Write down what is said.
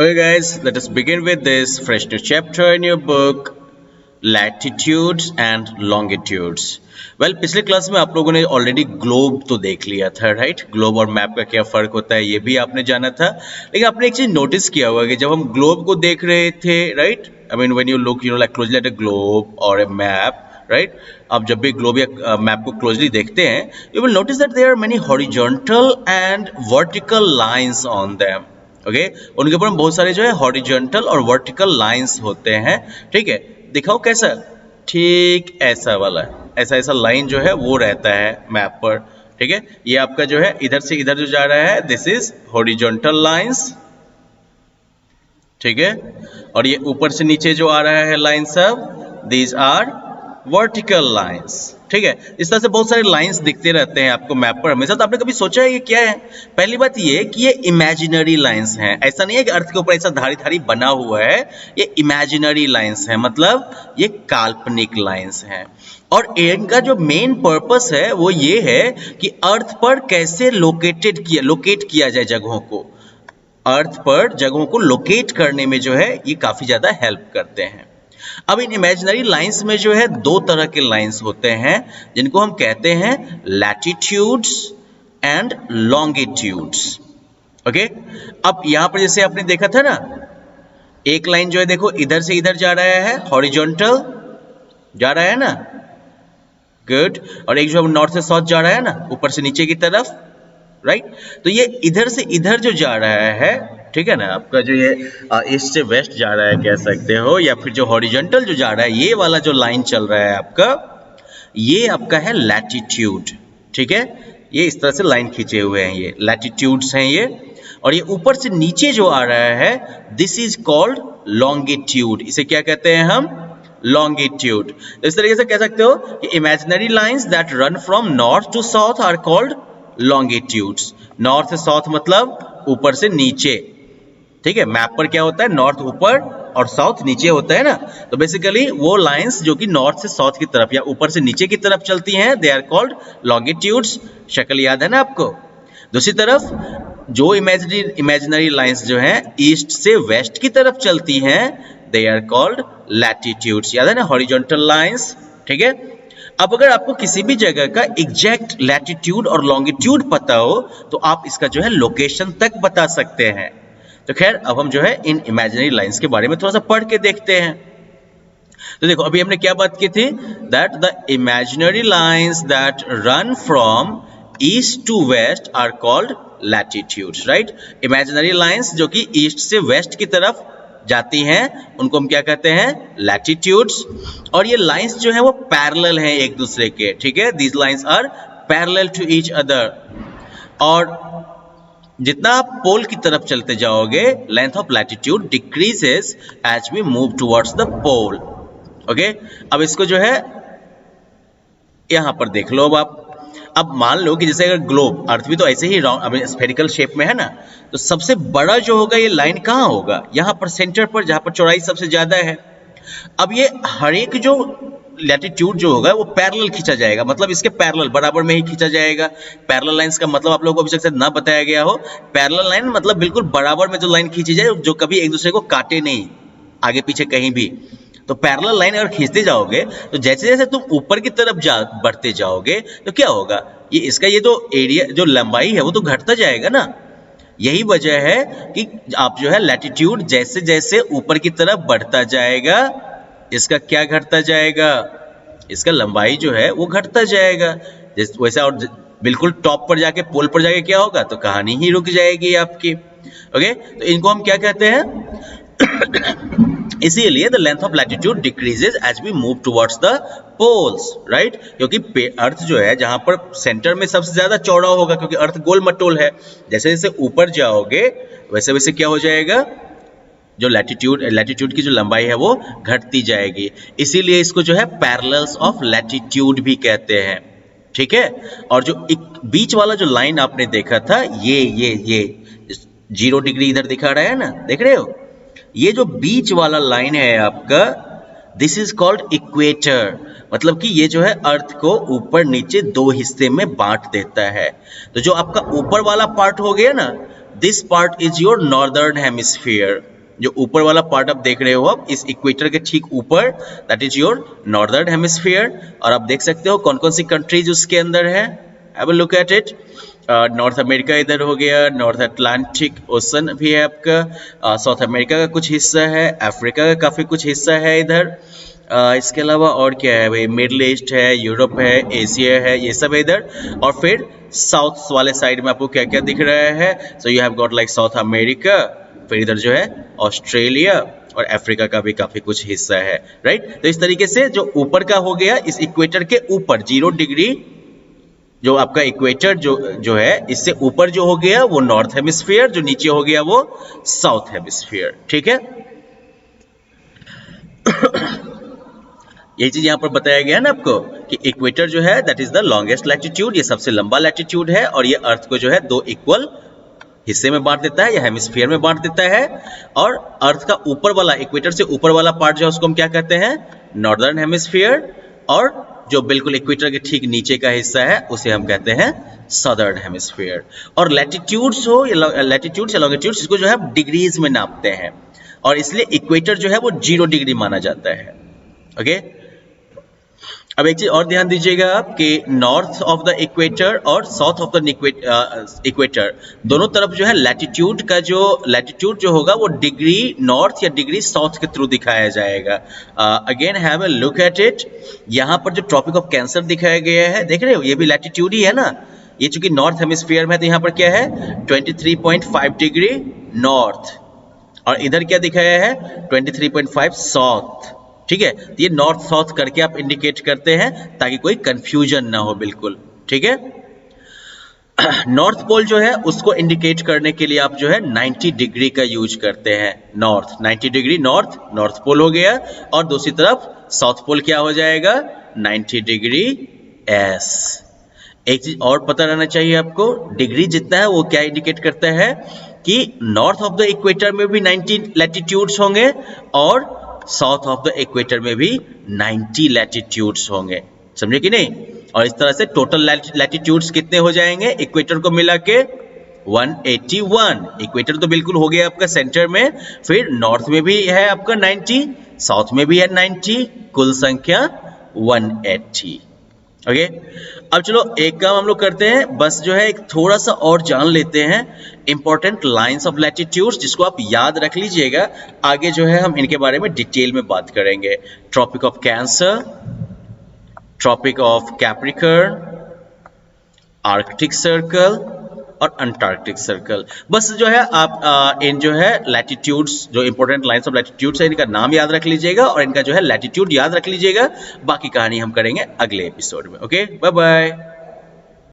Okay, guys, let us begin with this fresh new chapter in your book, Latitudes and Longitudes. Well, पिछले class में आप लोगों ने already globe तो देख लिया था, राइट? ग्लोब और मैप का क्या फर्क होता है ये भी आपने जाना था, लेकिन आपने एक चीज नोटिस किया होगा कि जब हम ग्लोब को देख रहे थे, right? I mean when you look like closely at a globe और अ मैप, राइट? आप जब भी ग्लोब या मैप को क्लोजली देखते हैं, you will notice that there are many horizontal and vertical lines on them. Okay उनके ऊपर बहुत सारे जो है हॉरिजॉन्टल और वर्टिकल लाइंस होते हैं. ठीक है, दिखाओ कैसा? ठीक ऐसा वाला, ऐसा ऐसा लाइन जो है वो रहता है मैप पर. ठीक है, ये आपका जो है इधर से इधर जो जा रहा है, दिस इज हॉरिजॉन्टल लाइंस. ठीक है, और ये ऊपर से नीचे जो आ रहा है लाइन सब, दीज आर वर्टिकल लाइंस. ठीक है, इस तरह से बहुत सारे लाइंस दिखते रहते हैं आपको मैप पर हमेशा. तो आपने कभी सोचा है ये क्या है? पहली बात ये कि ये इमेजिनरी लाइंस हैं. ऐसा नहीं है कि अर्थ के ऊपर ऐसा धारी धारी बना हुआ है, ये इमेजिनरी लाइंस हैं, मतलब ये काल्पनिक लाइंस हैं. और इनका जो मेन पर्पस है वो ये है कि अर्थ पर कैसे लोकेट किया जाए जगहों को. अर्थ पर जगहों को लोकेट करने में जो है ये काफी ज्यादा हेल्प करते हैं. अब इन इमेजिनरी लाइंस में जो है दो तरह के लाइंस होते हैं जिनको हम कहते हैं लैटिट्यूड्स एंड लॉन्गिट्यूड्स. ओके, अब यहां पर जैसे आपने देखा था ना, एक लाइन जो है देखो इधर से इधर जा रहा है, हॉरिजॉन्टल जा रहा है ना, गुड. और एक जो नॉर्थ से साउथ जा रहा है ना, ऊपर से नीचे की तरफ, राइट? तो ये इधर से इधर जो जा रहा है, ठीक है ना, आपका जो ये ईस्ट से वेस्ट जा रहा है कह सकते हो, या फिर जो हॉरिजॉन्टल जो जा रहा है, ये वाला जो लाइन चल रहा है आपका, ये आपका है लैटिट्यूड. ठीक है, ये इस तरह से लाइन खींचे हुए हैं, ये लैटिट्यूड्स हैं ये. और ये ऊपर से नीचे जो आ रहा है, दिस इज कॉल्ड लॉन्गिट्यूड. इसे क्या कहते हैं हम? लॉन्गिट्यूड. इस तरीके से कह सकते हो कि imaginary lines that run from north to south are called longitudes. North से साउथ मतलब ऊपर से नीचे. ठीक है, मैप पर क्या होता है? नॉर्थ ऊपर और साउथ नीचे होता है ना. तो बेसिकली वो लाइंस जो कि नॉर्थ से साउथ की तरफ या ऊपर से नीचे की तरफ चलती हैं, दे आर कॉल्ड लॉन्गिट्यूड्स. शक्ल याद है ना आपको? दूसरी तरफ जो इमेजिनरी लाइंस जो हैं ईस्ट से वेस्ट की तरफ चलती हैं, दे आर कॉल्ड लैटिट्यूड्स. याद है ना, हॉरिजॉन्टल लाइंस. ठीक है, अब अगर आपको किसी भी जगह का एग्जैक्ट लैटिट्यूड और लॉन्गिट्यूड पता हो तो आप इसका जो है लोकेशन तक बता सकते हैं. तो खैर, अब हम जो है इन इमेजिनरी लाइंस के बारे में थोड़ा सा पढ़ के देखते हैं. तो देखो, अभी हमने क्या बात की थी? That the imaginary lines that run from east to west are called latitudes, right? Imaginary lines जो कि ईस्ट से वेस्ट की तरफ जाती हैं, उनको हम क्या कहते हैं? लैटिट्यूड्स. और ये लाइंस जो है वो पैरेलल हैं एक दूसरे के. ठीक है, these lines are parallel to each other. और जितना आप पोल की तरफ चलते जाओगे, length of latitude decreases as we move towards the pole. Okay, अब इसको जो है यहां पर देख लो. अब मान लो कि जैसे अगर ग्लोब, अर्थ भी तो ऐसे ही राउंड स्फेरिकल शेप में है ना, तो सबसे बड़ा जो होगा ये लाइन कहाँ होगा? यहां पर सेंटर पर, जहां पर चौड़ाई सबसे ज्यादा है. अब ये हर एक जो लैटिट्यूड जो होगा वो पैरेलल खींचा जाएगा, मतलब इसके पैरेलल बराबर में ही खींचा जाएगा. पैरेलल लाइंस का मतलब आप लोगों को अभी तक ना बताया गया हो. पैरेलल लाइन मतलब बिल्कुल बराबर में जो लाइन खींची जाए, जो कभी एक दूसरे को काटे नहीं आगे पीछे कहीं भी. तो पैरेलल लाइन अगर खींचते जाओगे तो जैसे जैसे तुम ऊपर की तरफ बढ़ते जाओगे तो क्या होगा? ये जो एरिया, जो लंबाई है वो तो घटता जाएगा ना. यही वजह है कि आप जो है लैटिट्यूड जैसे जैसे ऊपर की तरफ बढ़ता जाएगा, इसका क्या घटता जाएगा? इसका लंबाई जो है वो घटता जाएगा. वैसे और बिल्कुल टॉप पर जाके, पोल पर जाके क्या होगा? तो कहानी ही रुक जाएगी आपकी. ओके, तो इनको हम क्या कहते हैं? इसीलिए the length of latitude decreases as we move towards the poles, right? क्योंकि अर्थ जो है जहां पर सेंटर में सबसे ज्यादा चौड़ा होगा, क्योंकि अर्थ गोल मटोल है. जैसे जैसे ऊपर जाओगे वैसे वैसे क्या हो जाएगा? जो लैटिट्यूड की जो लंबाई है वो घटती जाएगी. इसीलिए इसको जो है पैरेलल्स ऑफ लैटिट्यूड भी कहते हैं. ठीक है, और जो एक बीच वाला जो लाइन आपने देखा था, ये 0 डिग्री इधर दिखा रहा है ना, देख रहे हो? ये जो बीच वाला लाइन है आपका, दिस इज कॉल्ड इक्वेटर. मतलब कि ये जो है अर्थ को ऊपर नीचे दो हिस्से में बांट देता है. तो जो आपका ऊपर वाला पार्ट हो गया ना, this part is your northern hemisphere. जो ऊपर वाला पार्ट आप देख रहे हो आप इस इक्वेटर के ठीक ऊपर, that is your northern hemisphere. और आप देख सकते हो कौन कौन सी कंट्रीज उसके अंदर है। Have a look at it. North America इधर हो गया, नॉर्थ अटलांटिक ओशन भी है आपका, साउथ अमेरिका का कुछ हिस्सा है, अफ्रीका का काफ़ी कुछ हिस्सा है इधर। इसके अलावा और क्या है भाई, मिडल ईस्ट है, यूरोप है, एशिया है, ये सब है इधर। और फिर साउथ वाले साइड में आपको क्या क्या दिख रहा है, so you have got like south America, फिर इधर जो है ऑस्ट्रेलिया और अफ्रीका का भी काफ़ी कुछ हिस्सा है, राइट। तो इस तरीके से जो ऊपर का हो गया, इस इक्वेटर के ऊपर 0 डिग्री जो आपका इक्वेटर जो है, इससे ऊपर जो हो गया वो नॉर्थ हेमिस्फीयर, जो नीचे हो गया वो साउथ हेमिस्फीयर, ठीक है। यही चीज यहां पर बताया गया ना आपको कि इक्वेटर जो है that is the longest latitude, ये सबसे लंबा लैटिट्यूड है और ये अर्थ को जो है 2 इक्वल हिस्से में बांट देता है या हेमिस्फीयर में बांट देता है। और अर्थ का ऊपर वाला, इक्वेटर से ऊपर वाला पार्ट जो है उसको हम क्या कहते हैं, नॉर्दर्न हेमिस्फीयर। और जो बिल्कुल इक्वेटर के ठीक नीचे का हिस्सा है उसे हम कहते हैं सदर्न हेमिस्फीयर। और लैटिट्यूड्स हो या लैटिट्यूड्स या लॉन्गिट्यूड्स, इसको जो है डिग्रीज में नापते हैं और इसलिए इक्वेटर जो है वो 0 डिग्री माना जाता है। ओके, अब एक चीज और ध्यान दीजिएगा आप कि नॉर्थ ऑफ द इक्वेटर और साउथ ऑफ द इक्वेटर दोनों तरफ जो है लैटिट्यूड का जो लैटिट्यूड जो होगा वो डिग्री नॉर्थ या डिग्री साउथ के थ्रू दिखाया जाएगा। Again have a look at it. यहाँ पर जो ट्रॉपिक ऑफ कैंसर दिखाया गया है, देख रहे हो, ये भी लैटिट्यूड ही है ना। ये चूंकि नॉर्थ हेमिस्फीयर में है तो यहाँ पर क्या है 23.5 डिग्री नॉर्थ, और इधर क्या दिखाया है 23.5 साउथ, ठीक है। ये नॉर्थ साउथ करके आप इंडिकेट करते हैं ताकि कोई कंफ्यूजन ना हो, बिल्कुल ठीक है। नॉर्थ पोल जो है उसको इंडिकेट करने के लिए आप जो है 90 डिग्री का यूज करते हैं। नॉर्थ 90 डिग्री नॉर्थ पोल हो गया, और दूसरी तरफ साउथ पोल क्या हो जाएगा 90 डिग्री एस। एक चीज और पता रहना चाहिए आपको, डिग्री जितना है वो क्या इंडिकेट करता है कि नॉर्थ ऑफ द इक्वेटर में भी 90 लैटिट्यूड्स होंगे और साउथ ऑफ द इक्वेटर में भी 90 लैटिट्यूड्स होंगे, समझे कि नहीं। और इस तरह से टोटल लैटिट्यूड्स कितने हो जाएंगे इक्वेटर को मिला के 181। इक्वेटर तो बिल्कुल हो गया आपका सेंटर में, फिर नॉर्थ में भी है आपका 90, साउथ में भी है 90, कुल संख्या 180। ओके, अब चलो एक काम हम लोग करते हैं, बस जो है एक थोड़ा सा और जान लेते हैं इंपॉर्टेंट लाइंस ऑफ लैटिट्यूड्स, जिसको आप याद रख लीजिएगा। आगे जो है हम इनके बारे में डिटेल में बात करेंगे। Tropic of Cancer, Tropic of Capricorn, Arctic Circle और अंटार्कटिक सर्कल। बस जो है आप इन जो है लैटिट्यूड्स, जो इंपॉर्टेंट लाइंस ऑफ लैटिट्यूड्स है, इनका नाम याद रख लीजिएगा और इनका जो है लैटिट्यूड याद रख लीजिएगा। बाकी कहानी हम करेंगे अगले एपिसोड में। Okay, bye bye.